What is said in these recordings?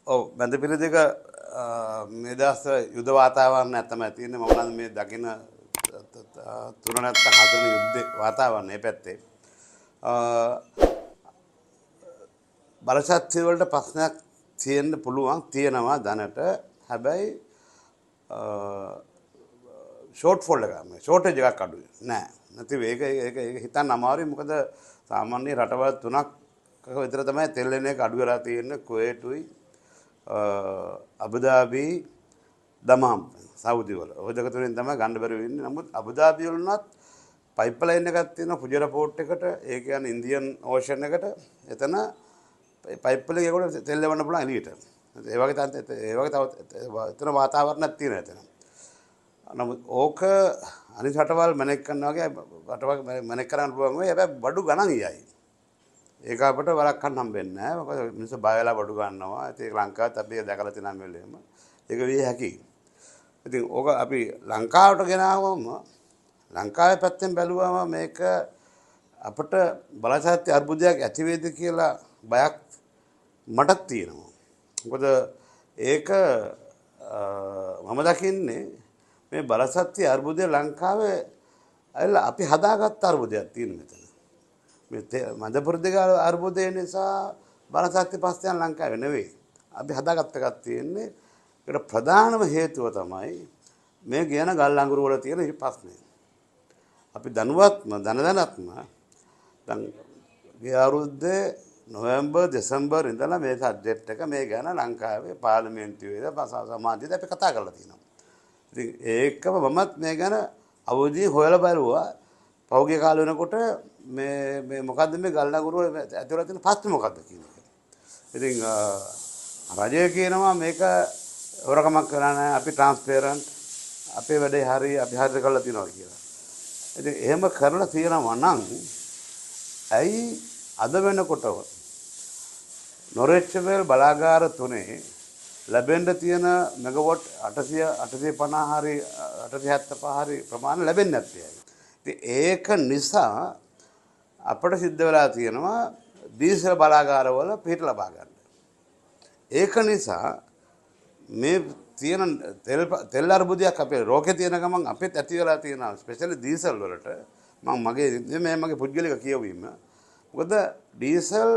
ඔව් බඳ පිළිදෙක මේ දවස් යුද වාතාවරණයක් තමයි තියෙන්නේ. මම නම් මේ දකින තුන නැත්නම් හතරන යුද්ධ වාතාවරණය පැත්තේ බලශක්තිය වලට ප්‍රශ්නයක් තියෙන්න පුළුවන් තියෙනවා දැනට. හැබැයි ෂෝට් ෆෝල් එක ෂෝටේජ් එකක් අඩුයි නෑ. නැති ඒක හිතන්න අමාරුයි. මොකද සාමාන්‍ය රටවල් තුනක් විතර තමයි තෙල් එන එක අඩු වෙලා තියෙන්නේ. කුවේටුයි අබුදාබි දමාම් සෞදි වල. ඔය දෙක තුනෙන් තමයි ගන්න බැරි වෙන්නේ. නමුත් අබුදාබි වලනත් පයිප්ලයින් එකක් තියෙනවා ෆුජේරා පෝට් එකට. ඒ කියන්නේ ඉන්දියන් ඕෂන් එකට. එතන පයිප්ලයින් එකකට තෙල් ලවන්න පුළුවන් එළියට. ඒ වගේ එතන වාතාවරණයක් තියෙනවා එතන. නමුත් ඕක අනිත් රටවල් මැනේජ් කරනවා වගේ රටවල් මැනේජ් කරන්න පුළුවන් වෙයි. හැබැයි බඩු ගණන් ඊයයි. ඒක අපිට වළක්වන්න හම්බෙන්නේ නැහැ. මොකද මිනිස්සු බය වෙලා බඩු ගන්නවා. ඒක ලංකාවත් අපි දැකලා තියෙන මෙලෙම. ඒක විය හැකියි. ඉතින් ඕක අපි ලංකාවට ගෙනාවම ලංකාවේ පැත්තෙන් බැලුවම මේක අපිට බලශක්ති අර්බුදයක් ඇති වේද කියලා බයක් මටත් තියෙනවා. මොකද ඒක මම දකින්නේ මේ බලශක්ති අර්බුදය ලංකාවේ ඇවිල්ලා අපි හදාගත්ත අර්බුදයක් තියෙන මෙතන. මේ මන්දපුරදිග අර්බුදය නිසා බලශක්ති ප්‍රශ්නයක් ලංකාවේ නෙවෙයි. අපි හදාගත්ත එකක් තියෙන්නේ. ඒකට ප්‍රධානම හේතුව තමයි මේ කියන ගල් අඟුරු වල තියෙන මේ ප්‍රශ්නේ. අපි දැනුවත්ම දැනටම දැන් ගිය අවුරුද්දේ නොවැම්බර් දෙසැම්බර් ඉඳලා මේ සබ්ජෙක්ට් එක මේ ගැන ලංකාවේ පාර්ලිමේන්තුවේ සමාජයේදී අපි කතා කරලා තියෙනවා. ඉතින් ඒකම මමත් මේ ගැන අවුරුද්දේ හොයලා බලුවා. පෞගේ කාල වෙනකොට මේ මොකද්ද මේ ගල් නගුරු ඇතුළත තියෙන ප්‍රශ්නේ මොකද්ද කියන එක. ඉතින් රජය කියනවා මේක හොරකමක් කරලා නැහැ. අපි ට්‍රාන්ස්පරන්ට් අපේ වැඩේ හරි අපි හරියට කරලා තියෙනවා කියලා. ඉතින් එහෙම කරලා තියෙනවා නම් ඇයි අද වෙනකොට නොරෙච්චවල් බලාගාර තුනේ ලැබෙන්න තියෙන මෙගාවොට් 850 හරි 875 හරි ප්‍රමාණය ලැබෙන්නේ නැත්තේ. ඉතින් ඒක නිසා අපිට සිද්ධ වෙලා තියෙනවා දීසල් බලාගාරවල පිට ලබා ගන්න. ඒක නිසා මේ තියෙන තෙල් අර්බුදයක් අපේ රෝගේ තියෙන ගමන් අපිත් ඇති වෙලා තියෙනවා. ස්පෙෂලි දීසල් වලට මගේ පුද්ගලික කියවීම. මොකද දීසල්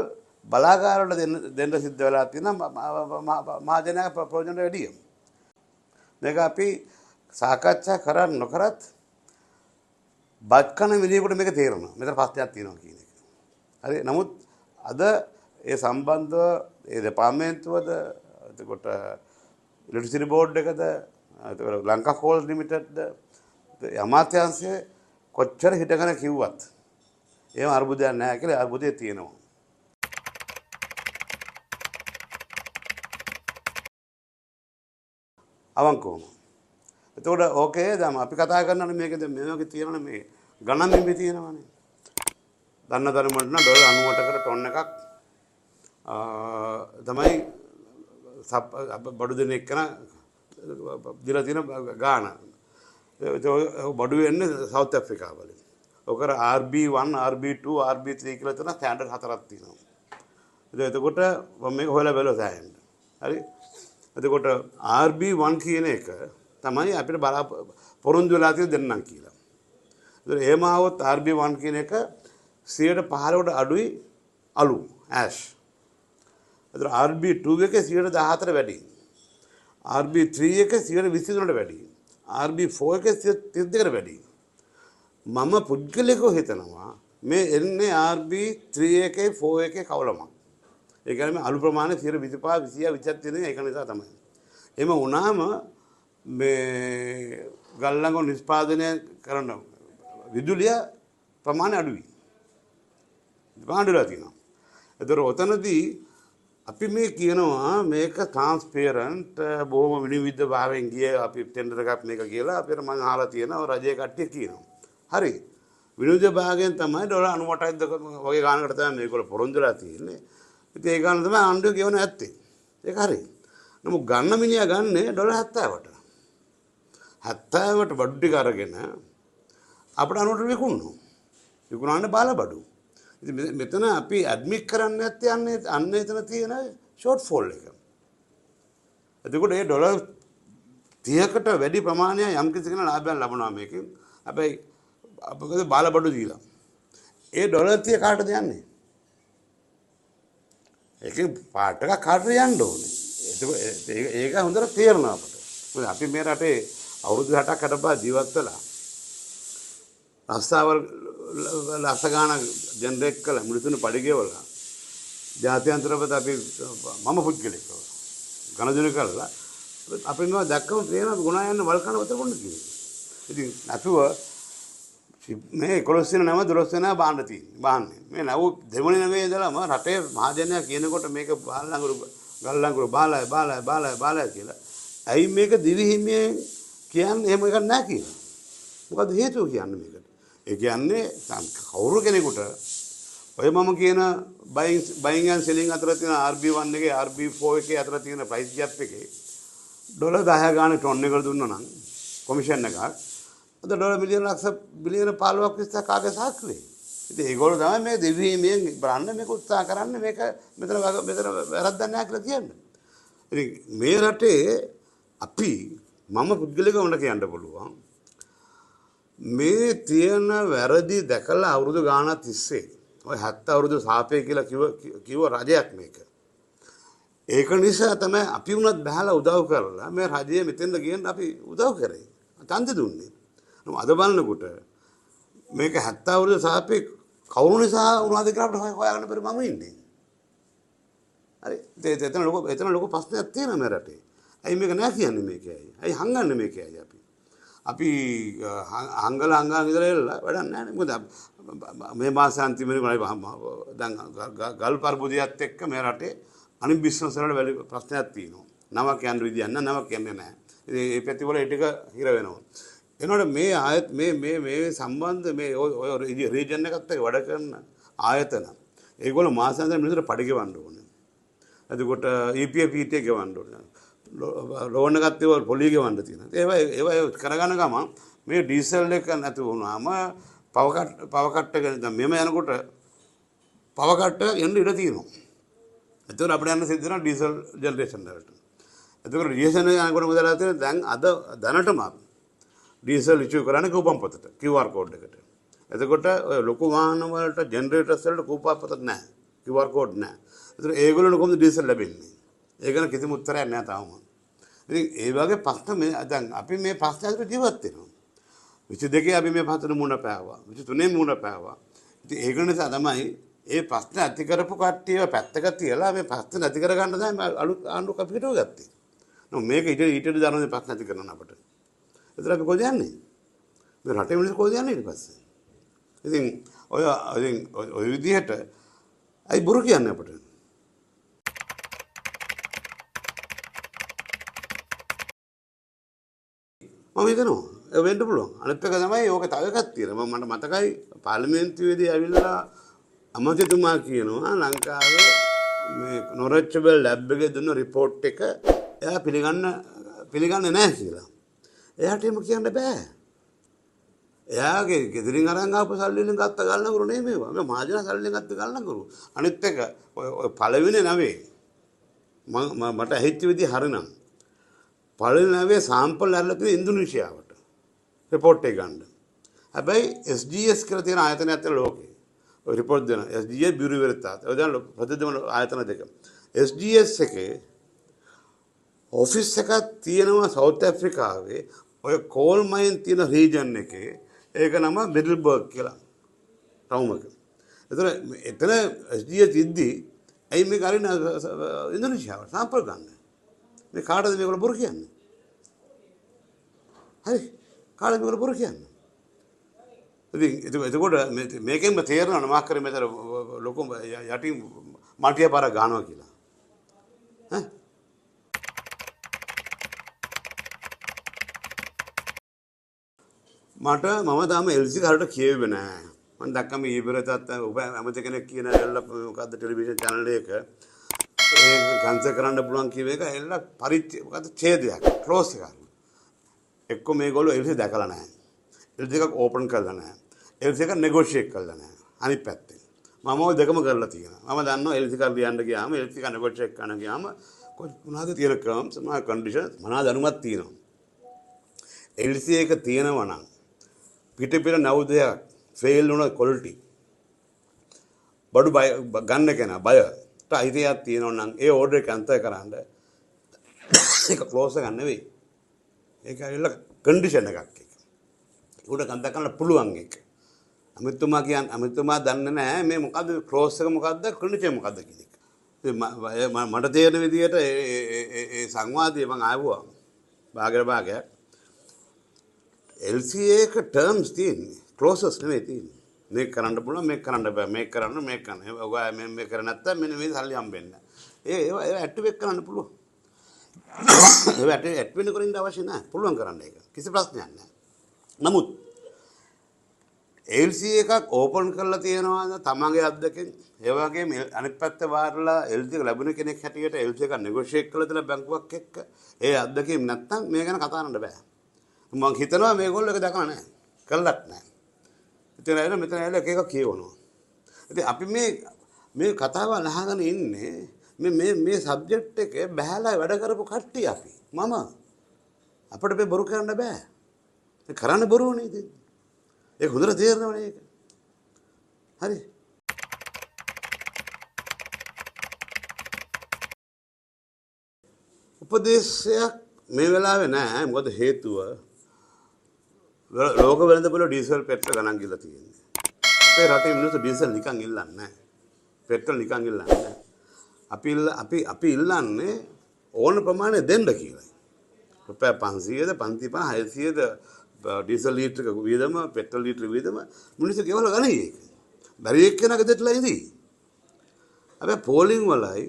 බලාගාර වල දෙන්න සිද්ධ වෙලා තියෙනවා මහජනයා ප්‍රයෝජන වැඩිය. මේක අපි සාකච්ඡා කරන්න නොකරත් බත් කන විදියකට මේක තේරෙනවා. මෙතන ප්‍රශ්නයක් තියෙනවා කියන එක. හරි. නමුත් අද ඒ සම්බන්ධව ඒ දෙපාර්තමේන්තුවද එතකොට ඉලෙක්ට්‍රිසිටි බෝඩ් එකද එතකොට ලංකා කෝල් ලිමිටඩ්ද අමාත්‍යාංශය කොච්චර හිටගෙන කිව්වත් එහෙම අර්බුදයක් නැහැ කියලා අර්බුදේ තියෙනවා. අවංකවම. එතකොට ඕකේ දැන් අපි කතා කරනවානේ මේකේ තියෙනනේ මේ ගණන් නිමි තියෙනවානේ. දන්න තරමට නම් ඩොලර් 98කට ටොන් එකක් තමයි බඩු දෙන එකන දිලා තියෙන ගාන. බඩු වෙන්නේ සවුත් ඇෆ්‍රිකා වලින්. ඔකර RB1, RB2, RB3 කියලා තියෙන ස්ටෑන්ඩඩ් හතරක් තියෙනවා. එතකොට මම මේක හොයලා බලුවා සෑහෙන්න. හරි. එතකොට RB1 කියන එක තමයි අපිට පොරොන්දු වෙලා තියෙන දෙන්නම් කියලා. ඒතර එහෙම આવොත් RB1 කියන එක 15කට අඩුයි අලු ඇෂ්. ඒතර RB2 එකේ 14 වැඩි. RB3 එකේ 23කට වැඩි. RB4 එකේ 32කට වැඩි. මම පුද්ගලිකව හිතනවා මේ එන්නේ RB3 එකේ 4 එකේ කවලමක්. ඒ කියන්නේ මේ අලු ප්‍රමාණය 25 20 20ක් තියෙන එක නිසා තමයි. එහෙම වුණාම මේ ගල්ලඟ නිෂ්පාදනය කරන විදුලිය ප්‍රමාණය අඩුයි. පාඩුලා තියෙනවා. ඒතර ඔතනදී අපි මේ කියනවා මේක ට්‍රාන්ස්පරන්ට් බොහොම විනිවිද භාවයෙන් ගිය අපි ටෙන්ඩර් එකක් මේක කියලා අපිට මම අහලා තියෙනවා රජයේ කට්ටිය කියනවා. හරි. විනිවිද භාගයෙන් තමයි ඩොලර් 98ක් වගේ ගානකට තමයි මේගොල්ලෝ පොරොන්දුලා තියෙන්නේ. ඉතින් ඒ ගාන තමයි ආණ්ඩුව කියවන ඇත්තේ. ඒක හරි. නමුත් ගන්න මිනිහා ගන්නේ ඩොලර් 70ට. 70ට බඩු ටික අරගෙන අපිට අනුවට විකුණනවා. විකුණන්නේ බාල බඩු. ඉතින් මෙතන අපි ඇඩ්මිට් කරන්න නැත්තේ අන්න එතන තියෙන ෂෝට් ෆෝල් එක. එතකොට මේ ඩොලර් 30කට වැඩි ප්‍රමාණයක් යම් කිසි කෙනෙක් ලාභයක් ලබනවා මේකෙන්. හැබැයි අපකද බාලබඩු දීලා. ඒ ඩොලර් 30 කාටද යන්නේ? ඒකේ පාට එක කාටද යන්න ඕනේ. ඒක හොඳට තේරෙනවා අපට. මොකද අපි මේ රටේ අවුරුදු 60ක් අතපා ජීවත් වෙලා රස්සාවල් ලක්ෂ ගාණක් ජෙනරේට් කළා මුලිතුන පඩිගෙවලා ජාත්‍යන්තරපත අපි මම පුද්ගලිකව ගණදෙනු කළා අපි මේවා දැක්කම තේරෙනවා ගුණා යන වල්කන වතර කොන්න කියන්නේ. ඉතින් නැතුව මේ 11 වෙනි නම 12 වෙනි බාන්න තියෙන්නේ. බාන්නේ. මේ නව දෙවෙනි නමේ ඉඳලාම රටේ මහජනයා කියනකොට මේක බාලංගුරු ගල්ලංගුරු බාලයි කියලා. ඇයි මේක දිවි හිමියෙන් කියන්නේ එහෙම එකක් නැහැ කියලා. මොකද හේතුව කියන්නේ මේකට. ඒ කියන්නේ කවුරු කෙනෙකුට ඔය මම කියන බයින් ඇන් සෙලින් අතර තියෙන RB1 එකේ RB4 එකේ අතර තියෙන ප්‍රයිස් ගැප් එකේ ඩොලර් 10 ගාණක් ටොන් එකකට දුන්නා නම් කොමිෂන් එකක් අද ඩොලර් මිලියන ලක්ෂ බිලියන 15ක් විස්තර කාගේ සාක්ෂියේ. ඉතින් ඒගොල්ලෝ තමයි මේ දෙවිහිමියෙන් බලන්න මේක උත්සාහ කරන්නේ මේක මෙතන වැරද්දක් නැහැ කියලා කියන්නේ. ඉතින් මේ රටේ අපි මම පුද්ගලිකව කියන්න පුළුවන් මේ තියෙන වැරදි දැකලා අවුරුදු ගාණක් තිස්සේ ඔය 70 අවුරුදු සාපේ කියලා කිව්ව රජයක් මේක. ඒක නිසා තමයි අපි උනත් බහලා උදව් කරලා මේ රජය මෙතෙන්ද ගියන් අපි උදව් කරේ. ඡන්ද දුන්නේ. නමුත් අද බලනකොට මේක 70 අවුරුදු සාපේ කවුරු නිසා උනාද කියලා අපිට හොයාගන්න බැරි මම ඉන්නේ. හරි. එතන ලොකු ප්‍රශ්නයක් තියෙනවා මේ රටේ. ඇයි මේක නෑ කියන්නේ මේකයි. ඇයි හංගන්නේ මේකයි අපි. අපි හංගලා ඉඳලා එල්ල වැඩක් නැහැ නේ. මොකද මේ මාස අන්තිමේ දැන් ගල් පර්බුදියත් එක්ක මේ රටේ අනිත් බිස්නස් වල වැඩි ප්‍රශ්නයක් තියෙනවා. නමක් යන්න විදියක් නැහැ. නමක් යන්නේ නැහැ. ඉතින් මේ පැති වල ඒ ටික හිර වෙනවා. එනකොට මේ ආයත මේ සම්බන්ධ මේ ඔය රීජන් එකත් එක්ක වැඩ කරන ආයතන ඒගොල්ලෝ මාසෙන් මිනිස්සුන්ට පඩි ගෙවන්න ඕනේ. එතකොට EPF PT ගෙවන්න ඕනේ. ලෝන් එකත් ඒවා පොලිය ගෙවන්න තියෙනවා. ඒවා කරගන්න ගමන් මේ ඩීසල් එක නැති වුණාම පව කට් එක දැන් මෙම යනකොට පව කට් එන්න ඉඩ තියෙනවා. එතකොට අපිට යන්න සිද්ධ වෙනවා ඩීසල් ජෙනරේෂන් වලට. එතකොට ඩීසල් යනකොට මොකද වෙලා දැන් අද දැනටම ඩීසල් ඉෂුව කරන්නේ කූපන් පොතට QR කෝඩ් එකට. එතකොට ඔය ලොකු වාහන වලට ජෙනරේටර්ස් වලට කූපන් පොත නැහැ. QR කෝඩ් නැහැ. එතකොට ඒගොල්ලෝ කොහොමද ඩීසල් ලැබෙන්නේ? ඒක ගැන කිසිම උත්තරයක් නැහැ තාම. ඉතින් ඒ වගේ ප්‍රශ්න මේ දැන් අපි මේ ප්‍රශ්න අතර ජීවත් වෙනවා. 22 අපි මේ ප්‍රශ්න මුණ පෑවා. 23 මුණ පෑවා. ඉතින් ඒක නිසා තමයි ඒ ප්‍රශ්න ඇති කරපු කට්ටිය පැත්තක තියලා මේ ප්‍රශ්න නැති කර ගන්න තමයි අලුත් ආණ්ඩුවක් අපි හිටව ගත්තේ. නෝ මේක ඊට දානවා ප්‍රශ්න ඇති කරන අපිට. ඒතර අපි කොහෙද යන්නේ? මේ රටේ මිනිස්සු කොහෙද යන්නේ ඊට පස්සේ? ඉතින් ඔය විදිහට අයි බොරු කියන්නේ අපිට. මම හිතනවා වෙන්න පුළුවන්. අනිත් එක තමයි ඕක තව එකක් තියෙනවා. මට මතකයි පාර්ලිමේන්තුවේදී ඇවිල්ලා අමාත්‍යතුමා කියනවා ලංකාවේ මේ නොරෙච්චබල් ලැබ් එකේ දුන්න රිපෝට් එක එයා පිළිගන්නේ නැහැ කියලා. එයාට එහෙම කියන්න බෑ. එයාගේ ගෙදරින් අරන් ආපු සල්ලි වලින් ගත්ත ගල්නගරු නෙමෙයි මේවා. මේ මහජන සල්ලි වලින් ගත්ත ගල්නගරු. අනිත් එක ඔය පළවෙනි නවේ මට ඇහිච්ච විදිහ හරිනම් පළවෙනි සාම්පල් අරලා තියෙන ඉන්දුනීසියාවට රිපෝට් එක ගන්න. හැබැයි SGS කියලා තියෙන ආයතනයක් තියෙන ලෝකේ. ඔය රිපෝට් දෙන SGS බියුරෝ වෙරතාත්. ඔය දැන් ප්‍රතිදම ආයතන දෙක. SGS එකේ ඔෆිස් එකක් තියෙනවා සවුත් ඇෆ්‍රිකාවේ ඔය කෝල් මයින් තියෙන රීජන් එකේ. ඒක නම මිඩල්බර්ග් කියලා. ටවුන් එක. එතන SGS ඉද්දී ඇයි මේක අරින්න ඉන්දුනීසියාවට සාම්පල් ගන්න? මේ කාටද මේගොල්ලෝ බොරු කියන්නේ? හරි. කාටද මේගොල්ලෝ බොරු කියන්නේ? ඉතින් එතකොට මේකෙන්ම තේරෙනවා මාක් කරේ මෙතන ලොකු යටින් මාටිය පාර ගන්නවා කියලා. ඈ මම තාම LC කාරට කියෙන්නේ නැහැ. මම දැක්කම ඊබරතත් ඔබ අමත කෙනෙක් කියන මොකද්ද ටෙලිවිෂන් channel එක කැන්සර් කරන්න පුළුවන් කියව එක එල්ල මොකද ඡේදයක් ක්ලෝස් එකක්. එක්ක මේගොල්ලෝ LC දැකලා නැහැ. LC එකක් ඕපන් කරලා නැහැ. LC එක නෙගෝෂিয়েට් කරලා නැහැ. අනිත් පැත්තෙන්. මම ওই දෙකම කරලා තියෙනවා. මම දන්නවා LC එක ලියන්න ගියාම LC එක නෙගෝෂিয়েට් කරන්න ගියාම මොනවද තියෙන ක්‍රම්ස් මොනවද කන්ඩිෂන් මොනවද අනුමත තියෙනවා. LC එක තියෙනවා නම් පිට නවුදයක් ෆේල් වුණ ක්වොලිටි බඩු බය ගන්න කෙනා බයට අයිතියක් තියෙනවා නම් ඒ ඕඩර් එක අන්තය කරන්න ඒක ක්ලෝස් එක නෙවෙයි. ඒක ඇවිල්ලා කන්ඩිෂන් එකක් ඒක. උඩ කන්ද කරන්න පුළුවන් එක. අමිතුමා දන්නේ නැහැ මේ මොකද්ද ක්ලෝස් එක මොකද්ද කන්ඩිෂන් මොකද්ද කියන එක. මට තේරෙන විදිහට ඒ සංවාදයේ මම ආවුවා භාගයක් LCA එක ටර්ම්ස් තියෙන්නේ ක්ලෝසස් නෙවෙයි තියෙන්නේ. මේක කරන්න පුළුවන් මේක කරන්න බෑ මේක කරන්න මේක කරන්න. ඔයා මේ කර නැත්තම් මෙන්න මේ සල්ලි හම්බෙන්නේ. ඒව ඇක්ටිවේට් කරන්න පුළුවන්. ඒව ඇක්ටිවේට් වෙන්න අවශ්‍ය නැහැ. පුළුවන් කරන්න ඒක. කිසි ප්‍රශ්නයක් නැහැ. නමුත් LCA එකක් ඕපන් කරලා තියෙනවා තමන්ගේ අද්දකින් ඒ වගේම අනිත් පැත්ත වාරලා LC එක ලැබුණ කෙනෙක් හැටියට LC එක නෙගොෂিয়েට් කරලා දෙන බැංකුවක් එක්ක ඒ අද්දකින් නැත්තම් මේ ගැන කතා කරන්න බෑ. මම හිතනවා මේගොල්ලෝ එක දැකලා නැහැ. කළත් නැහැ. ඉතින් මෙතන ඇවිල්ලා එක එක කියවනවා. ඉතින් අපි මේ කතාව අහගෙන ඉන්නේ මේ සබ්ජෙක්ට් එකේ බහැලා වැඩ කරපු කට්ටිය අපි. මම අපිට මේ බොරු කරන්න බෑ. ඒ කරන්න බොරුවනේ ඉතින්. ඒක හොඳට තේරෙනවනේ ඒක. හරි. උපදේශයක් මේ වෙලාවේ නෑ. මොකද හේතුව ලෝක වෙළඳපොළ ඩීසල් පෙට්‍රල් ගණන් ගිහලා තියෙන්නේ. අපේ රටේ මිනිස්සු ඩීසල් නිකන් ඉල්ලන්නේ නැහැ. පෙට්‍රල් නිකන් ඉල්ලන්නේ නැහැ. අපි ඉල්ලන්නේ ඕන ප්‍රමාණය දෙන්න කියලා. රුපියල් 500ද 550 600ද ඩීසල් ලීටරක වියදම පෙට්‍රල් ලීටර වියදම මිනිස්සු ගෙවලා ගන්නේ ඒක. බැරි එක්කෙනාගේ දෙట్లా ඉදී. අපි පෝලිං වලයි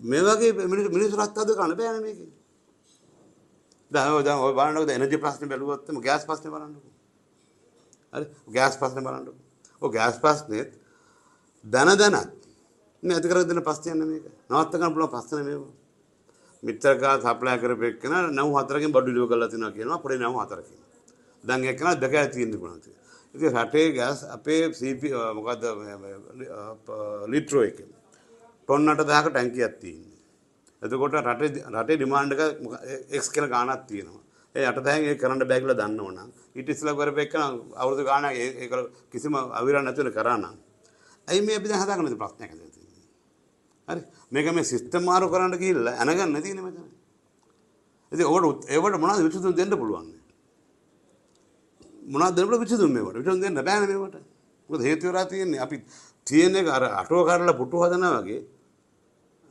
මේ වගේ මිනිස්සු රත් අද ගන්න බෑනේ මේකේ. දැන් ඔය බලන්නකෝ එනර්ජි ප්‍රශ්නේ බැලුවොත් එම ගෑස් ප්‍රශ්නේ බලන්නකෝ. හරි ගෑස් ප්‍රශ්නේ බලන්නකෝ. ඔය ගෑස් ප්‍රශ්නේත් දැනත් මේ ඇති කරගෙන දෙන ප්‍රශ්නයක් නෙමෙයි මේක. නවත්ත ගන්න පුළුවන් ප්‍රශ්න නෙමෙයි මේක. මිත්‍ර ගාස් සප්ලයි කරපෙන්න 94කින් බඩු ඩිලිවර් කරලා තිනවා කියනවා පොඩි 94කින්. දැන් එක්කන දෙකයි තියෙන්න පුළුවන්. ඉතින් රටේ ගෑස් අපේ CP මොකද්ද ලිට්‍රෝ එකේ ටොන් 8000ක ටැංකියක් තියෙනවා. එතකොට රටේ ඩිමාන්ඩ් එක X කියලා ගාණක් තියෙනවා. ඒ 8000න් ඒක කරන්න බෑ කියලා දන්නවනම් ඊට ඉස්සෙල්ලා කරපෙන්න අවුරුදු ගාණක් ඒක කිසිම අවිරණ නැතුව කරා නම් ඇයි මේ අපි දැන් හදාගන්න තියෙන ප්‍රශ්නයක් හදලා තියෙන්නේ. හරි මේක මේ සිස්ටම් මාරු කරන්න ගිහිල්ලා අනගන්න තියෙන්නේ මෙතන. ඉතින් ඒවට මොනවද විසඳුම් දෙන්න පුළුවන්? මොනවද දෙන්න පුළුවන් විසඳුම් මේවට? විසඳුම් දෙන්න බෑනේ මේවට. මොකද හේතු වෙලා තියෙන්නේ අපි තියෙන එක අර අටුව කරලා පුටු හදනවා වගේ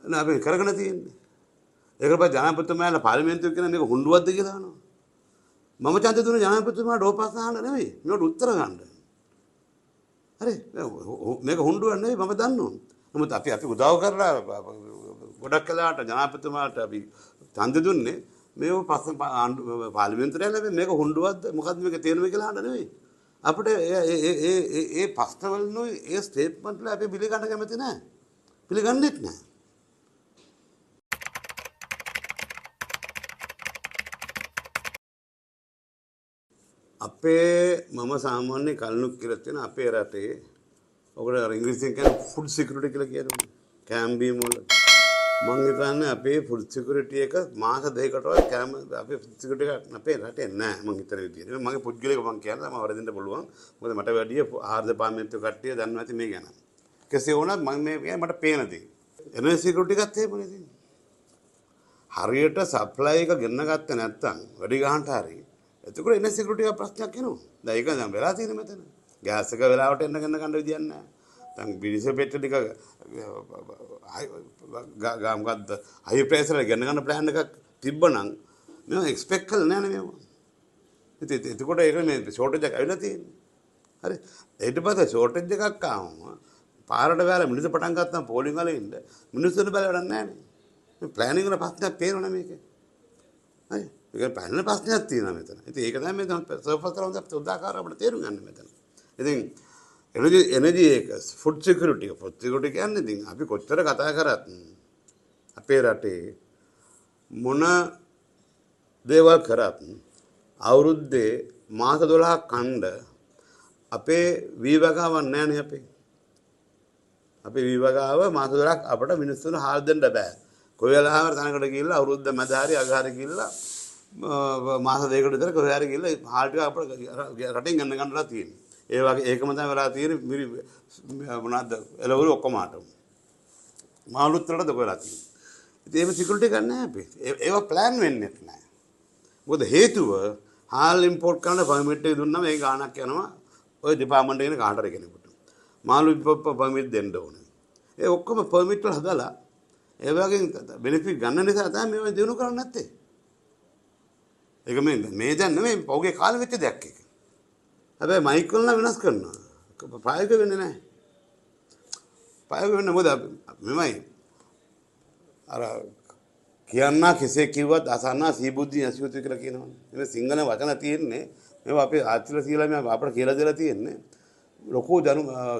නේ අපි කරගෙන තියෙන්නේ. ඒකට පස්සේ ජනාධිපතිතුමාලා පාර්ලිමේන්තුවේ කියන මේක හුඬුවක්ද කියලා අහනවා. මම ඡන්ද දුන්න ජනාධිපතිතුමාට ඕපස් අහන්න නෙවෙයි. මේකට උත්තර ගන්න. හරි මේක හුඬුවක් නෙවෙයි මම දන්නවා. නමුත් අපි උදව් කරලා ගොඩක් කලාට ජනාධිපතිතුමාට අපි ඡන්ද දුන්නේ මේව පස්සේ පාර්ලිමේන්තුවේ ලැබෙන්නේ මේක හුඬුවක්ද මොකද්ද මේක තේරුම කියලා අහන්න නෙවෙයි. අපිට ඒ පස්තවලුයි ඒ ස්ටේට්මන්ට් වල අපි පිළිගන්න කැමති නැහැ. පිළිගන්නෙත් නැහැ. අපේ මම සාමාන්‍ය කල්නුක් කියලා තියෙන අපේ රටේ ඔකට අර ඉංග්‍රීසියෙන් කියන ෆුඩ් සිකියුරිටි කියලා කියනවා. කැම්බීම් වල මම හිතන්නේ අපේ ෆුඩ් සිකියුරිටි එක මාස දෙකකටවත් අපේ ෆුඩ් සිකියුරිටි එක අපේ රටේ නැහැ මම හිතන විදියට. මගේ පුද්ගලික මම කියනවා මම වරදින්න පුළුවන්. මොකද මට වැඩි ආහාර දෙපාර්තමේන්තුව කට්ටිය දන්නවා ඇති මේ ගැන. කෙසේ වුණත් මම මේ මට පේන දේ. එනර්ජි සිකියුරිටි එකත් එහෙමනේ තියෙන්නේ. හරියට සප්ලයි එක ගෙන්න ගත්තේ නැත්නම් වැඩි ගන්නට හරියි එතකොට එන සිකියුරිටි එක ප්‍රශ්නයක් එනවා. දැන් ඒක දැන් වෙලා තියෙන්නේ මෙතන. ගෑස් එක වෙලාවට එන්න ගන්න විදියක් නැහැ. දැන් බිරිස පෙට්‍රල් ටික මොකද්ද හයි ප්‍රෙෂර් එක ගන්න ප්ලෑන් එකක් තිබ්බනම් මම එක්ස්පෙක්ට් කරලා නැහැ නේ මේක. ඉතින් එතකොට ඒක මේ ෂෝටේජ් එක ඇවිල්ලා තියෙන්නේ. හරි. ඊට පස්සේ ෂෝටේජ් එකක් ආවම පාරට වැරලා මිනිස්සු පටන් ගත්තාම පෝලිං වල ඉන්න මිනිස්සුන්ට බල වැඩක් නැහැ නේ. මේ ප්ලෑනින් වල ප්‍රශ්නයක් පේනවනේ මේකේ. හරි. ඒක පැනල ප්‍රශ්නයක් තියෙනවා මෙතන. ඉතින් ඒක තමයි මේ සර්ෆස් කරන උදාකාර අපිට තේරුම් ගන්න මෙතන. ඉතින් එනර්ජි එක ෆුඩ් සිකියුරිටි කියන්නේ ඉතින් අපි කොච්චර කතා කරත් අපේ රටේ මොන දේවල් කරත් අවුරුද්දේ මාස 12ක් කණ්ඩ අපේ වීවගාවක් නැහැ නේ අපේ. අපේ වීවගාව මාස 12ක් අපිට මිනිස්සුන්ට හාල් දෙන්න බෑ. කොයි වෙලාවකට තැනකට ගිහිල්ලා අවුරුද්ද මැද හරි අග හරි ගිහිල්ලා මාස දෙකකට විතර කොහේ හරි ගිහිල්ලා හාල් ටික අපිට රටින් ගන්නලා තියෙනවා. ඒ වගේ ඒකම තමයි වෙලා තියෙන්නේ මිරි මොනවාද එළවලු ඔක්කොම ආටම. මාළුත් වලට දොක වෙලා තියෙනවා. ඉතින් ඒක සිකියුරිටි ගන්න නැහැ අපි. ඒවා ප්ලෑන් වෙන්නේ නැහැ. මොකද හේතුව හාල් ඉම්පෝට් කරන පර්මිට් එක දුන්නාම ඒ ගාණක් යනවා ඔය ඩිපාර්ට්මන්ට් එකේ කාට හරි කෙනෙකුට. මාළු ඉම්පෝට් පර්මිට් දෙන්න ඕනේ. ඒ ඔක්කොම පර්මිට් වල හදලා ඒ වගේ බෙනිෆිට් ගන්න නිසා තමයි මේවා දිනු කරන්නේ නැත්තේ. ඒක මේ දැන් නෙමෙයි පෞගේ කාලෙ වෙච්ච දෙයක් ඒක. හැබැයි මයික්‍රෝන් නම් වෙනස් කරනවා. ප්‍රායෝගික වෙන්නේ නැහැ. ප්‍රායෝගික වෙන්නේ මොකද මෙමය අර කියන්නා කෙසේ කිව්වත් අසන්නා සීබුද්ධි නැසියුතු කියලා කියනවා. මේ සිංහල වචන තියෙන්නේ මේවා අපේ ආච්චිලා සීලා මේ අපට කියලා දෙලා තියෙන්නේ ලොකු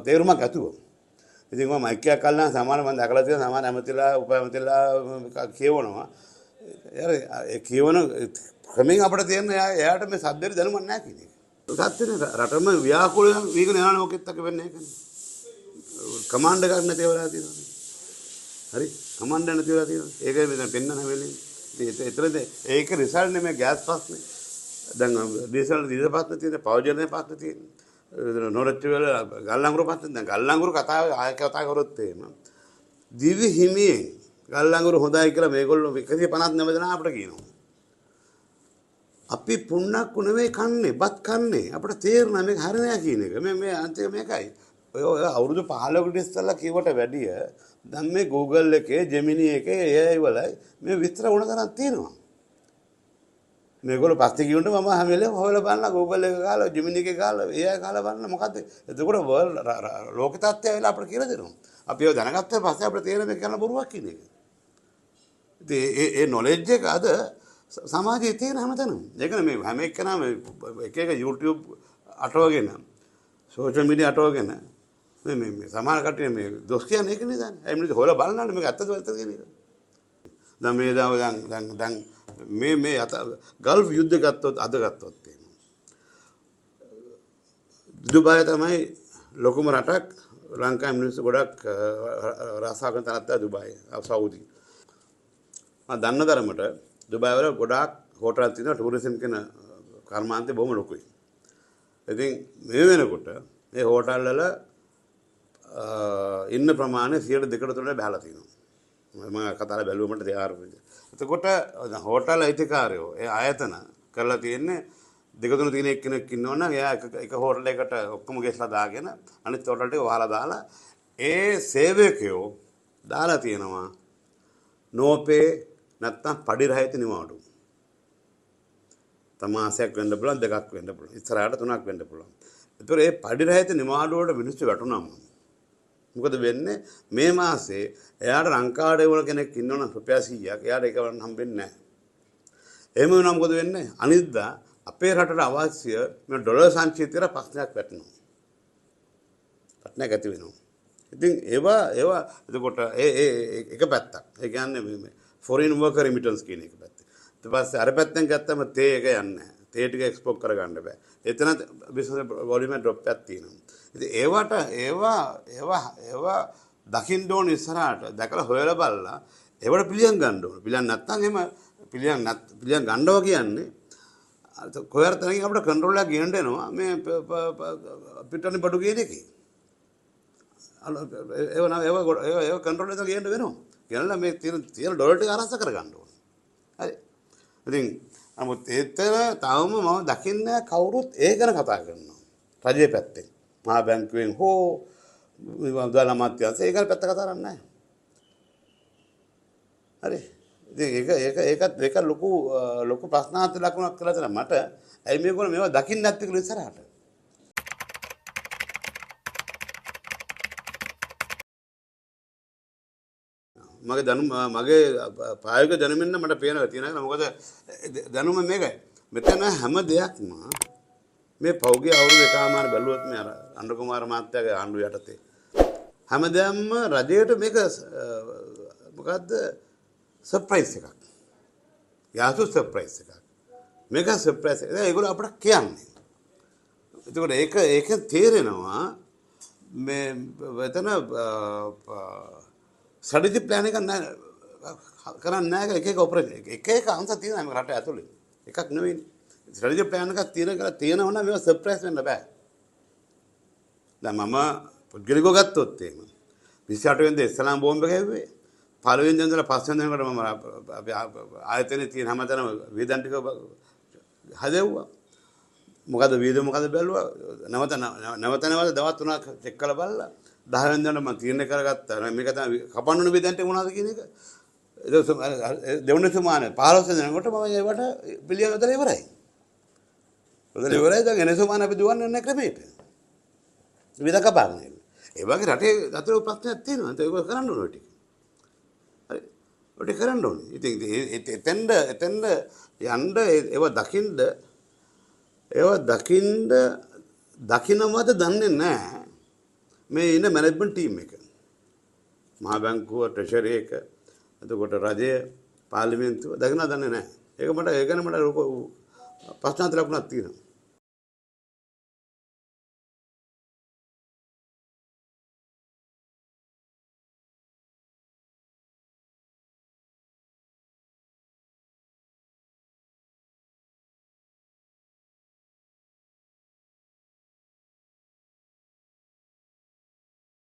තේරුමක් ඇතුව. ඉතින් මම මයික් එකක් අල්ලන සමාන මම දැකලා තියෙන සමාන ඇමතිලා උපඇමතිලා කියවනවා. ඒ කියවන ක්‍රමෙන් අපිට තේරෙන එයාට මේ සද්දෙට දැනුමක් නැහැ කියන එක. සත්‍යනේ රටම ව්‍යාකූල වීගෙන යනවා මොකෙත් එක වෙන්නේ නැහැ. කමාන්ඩ් එකක් නැති වෙලා තියෙනවා. හරි කමාන්ඩ් නැති වෙලා තියෙනවා. ඒකයි මෙතන පෙන්නන වෙලෙ. ඉතින් එතරද ඒක රිසල්ට් නෙමෙයි ගෑස් ප්‍රශ්නේ. දැන් ඩීසල් ප්‍රශ්නේ තියෙන පවර් ජෙනරේටර් ප්‍රශ්නේ තියෙන. නොරච්චි වල ගල්ලංගුරු ප්‍රශ්නේ දැන් ගල්ලංගුරු කතාව ආය කතා කරොත් එහෙම දිවි හිමියෙන් ගල්ලංගුරු හොඳයි කියලා මේගොල්ලෝ 159 දෙනා අපිට කියනවා. අපි පුන්නක් නෙවෙයි කන්නේ බත් කන්නේ අපිට තේරෙනවා මේක හරිය නෑ කියන එක. මේ අන්තිම මේකයි. ඔය අවුරුදු 15කට ඉස්සෙල්ලා කිව්වට වැඩිය දැන් මේ Google එකේ Gemini එකේ AI වල මේ විස්තර වුණ තරම් තියෙනවා. මේගොල්ලෝ පස්සේ කියුණා මම හැම වෙලේම හොයලා බලනවා Google එක ගාලා Gemini එකේ ගාලා AI ගාලා බලන්න මොකද්ද? එතකොට වර්ල්ඩ් ලෝක තත්ත්වය වෙලා අපිට කියලා දෙනවා. අපි ඒව දැනගත්තා පස්සේ අපිට තේරෙන මේක කරන බොරුවක් කියන එක. ඉතින් ඒ නොලෙජ් එක අද සමාජයේ තියෙන හැමතැනම. ඒකනේ මේ හැම එක්කනම එක එක YouTube අටවගෙන සෝෂල් මීඩියා අටවගෙන මේ සමාන කට්ටිය මේ දොස් කියන්නේ ඒක නේද? ඒ මිනිස්සු හොයලා බලනවානේ මේක ඇත්තද වැරද්දද කියන එක. දැන් මේ දැන් මේ ගල්ෆ් යුද්ධ ගත්තොත් අද ගත්තොත් එහෙම. දුබාය තමයි ලොකුම රටක් ලංකාවේ මිනිස්සු ගොඩක් රාසාවකන් තරත්තා දුබාය සෞදි. මම දන්න තරමට දුබාය වල ගොඩාක් හෝටල් තියෙනවා ටූරිසම් කියන කර්මාන්තේ බොහොම ලොකුයි. ඉතින් මේ වෙනකොට මේ හෝටල් වල ඉන්න ප්‍රමාණය 2% බහලා තියෙනවා. මම කතාල බැලුවමට තයාර වෙන්නේ. එතකොට හෝටල් අයිතිකාරයෝ ඒ ආයතන කරලා තියෙන්නේ දෙක තුන තියෙන එක්කෙනෙක් ඉන්නවනම් එයා එක හෝටල් එකකට ඔක්කොම ගෙස්ලා දාගෙන අනිත් හෝටල් ටික වහලා දාලා ඒ සේවකයෝ දාලා තියෙනවා නෝපේ නැත්තම් පඩි රහිත නිවාඩු. තමාසයක් වෙන්න පුළුවන් දෙකක් වෙන්න පුළුවන්. ඉස්සරහට තුනක් වෙන්න පුළුවන්. ඒතර ඒ පඩි රහිත නිවාඩු වලට මිනිස්සු වැටුනම මොකද වෙන්නේ මේ මාසේ එයාට ලංකාවේ වල කෙනෙක් ඉන්නවනම් රුපියල් 100ක් එයාට ඒක වරන් හම්බෙන්නේ නැහැ. එහෙම වුණා මොකද වෙන්නේ? අනිද්දා අපේ රටට අවශ්‍ය මේ ඩොලර් සංචිතයට ප්‍රශ්නයක් වැටෙනවා. ප්‍රශ්නයක් ඇති වෙනවා. ඉතින් ඒවා එතකොට එක පැත්තක්. ඒ කියන්නේ මේ ෆොරින් වර්කර් රිමිටන්ස් කියන එක පැත්ත. ඊට පස්සේ අර පැත්තෙන් ගත්තම තේ එක යන්නේ නැහැ. තේ ටික එක්ස්පෝර්ට් කරගන්න බෑ. එතන බිස්නස් වොලියුම් එක ඩ්‍රොප් එකක් තියෙනවා. ඉතින් ඒවා දකින්න ඕන ඉස්සරහට දැකලා හොයලා බලලා ඒවට පිළියම් ගන්න ඕන. පිළියම් නැත්නම් එහෙම පිළියම් ගන්නවා කියන්නේ කොහේ හරි තැනකින් අපිට කන්ට්‍රෝල් එකක් ගේන්න එනවා මේ පිටරණි බඩු කියන එකේ. ඒව කන්ට්‍රෝල් එකක් ගේන්න වෙනවා. ගෙනල්ලා මේ තියෙන ඩොලර් ටික අරස කරගන්න ඕන. හරි. ඉතින් නමුත් ඒතර තවම මම දකින්නේ කවුරුත් ඒ ගැන කතා කරනවා. රජයේ පැත්තෙන්. මහා බැංකුවෙන් හෝ මුදල් අමාත්‍යාංශය ඒක පැත්ත කතා කරන්නේ නැහැ. හරි. ඉතින් ඒක ලොකු ප්‍රශ්නාර්ථ ලකුණක් කියලා තමයි මට. ඇයි මේගොල්ලෝ මේවා දකින්නේ නැත්තේ කියලා ඉස්සරහට. මගේ ප්‍රායෝගික දැනුමින් මට පේනවා තියෙනවා. මොකද දැනුම මේකයි. මෙතන හැම දෙයක්ම මේ පෞගේ අවුරුදු එකමාර බැලුවොත් මේ අර අනුර කුමාර මහත්තයාගේ ආණ්ඩුව යටතේ හැමදේම රජයට මේක මොකද්ද සර්ප්‍රයිස් එකක්. යාසු සර්ප්‍රයිස් එකක්. මේක සර්ප්‍රයිස් එක. ඒගොල්ලෝ අපිට කියන්නේ. එතකොට ඒක තේරෙනවා මේ වෙතන ස්ට්‍රැටජි ප්ලෑන් එකක් නැහැ. කරන්නේ නැහැ එක ඔපරේෂන් එක අංශ තියෙනවා මේ රට ඇතුලේ. එකක් නෙවෙයි. ස්ට්‍රැටජි ප්ලෑන් එකක් තියෙනවා නම් මේවා සර්ප්‍රයිස් වෙන්න බෑ. දැන් මම පුද්ගලිකව ගත්තොත් එහෙම 28 වෙනිදා ඉස්ලාම් බෝම්බ ගැහුවේ. පළවෙනි දින ඉඳලා පස්වෙනි දිනකට මම අපි ආයතනයේ තියෙන හැමතැනම වේදන් ටික හදෙව්වා. මොකද වීඩියෝ මොකද බැලුවා නැවත දවස් 3ක් චෙක් කරලා බලලා 10 වෙනි දිනට මම තීරණය කරගත්තා මේක තමයි කපන්න ඕන වේදන්ට මොනවද කියන එක. දෙවන සුමානේ 15 වෙනිකට මම ඒවට පිළියම් හදලා ඉවරයි. හදලා ඉවරයි දැන් එන සුමානේ අපි දුවන්නේ නැහැ ක්‍රමයට. විද කපාගෙන ඉන්න. ඒ වගේ රටේ අතර ප්‍රශ්නයක් තියෙනවා. ඒක කරන්න ඕන ටික. හරි. ඔය කරන්න ඕනේ. ඉතින් එතෙන්ද යන්න ඒව දකින්නවද දන්නේ නැහැ. මේ ඉන්න මැනේජ්මන්ට් ටීම් එක. මහා බැංකුව, ට්‍රෙෂරි එක, එතකොට රජය, පාර්ලිමේන්තුව දකින්නවද දන්නේ නැහැ. ඒක ගැන මට ප්‍රශ්නාර්ථ ලකුණක් තියෙනවා.